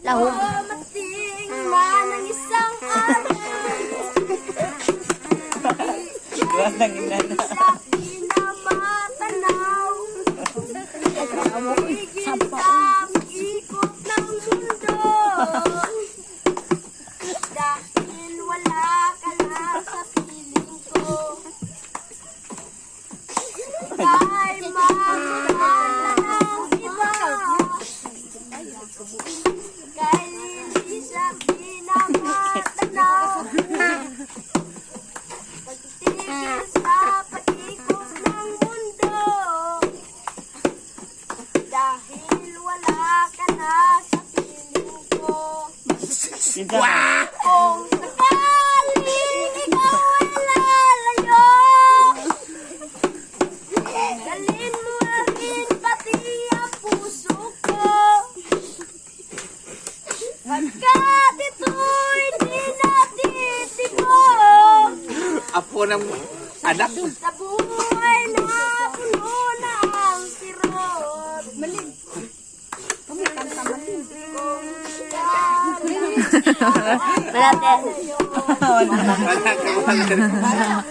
Lahog. Mating man ang isang araw. Tuwas ng ina na. Di na matanaw. Higit sa ikot ng mundo. Dahil wala ka na sa piling ko. Ika'y mahal ng iba. Ika'y lilis at di na matanaw. Pagtigil sa pag-ikot ng mundo. Dahil wala ka na sa piling ko. Kung sakaling ikaw ay lalayo, dalhin mo rin pati ang puso ko. Hanggat ito'y di natitibok Apo ng anak. sa buhay na puno na ang sirot. Malig. Kami kanta malig. Malate. Wala ka, wala.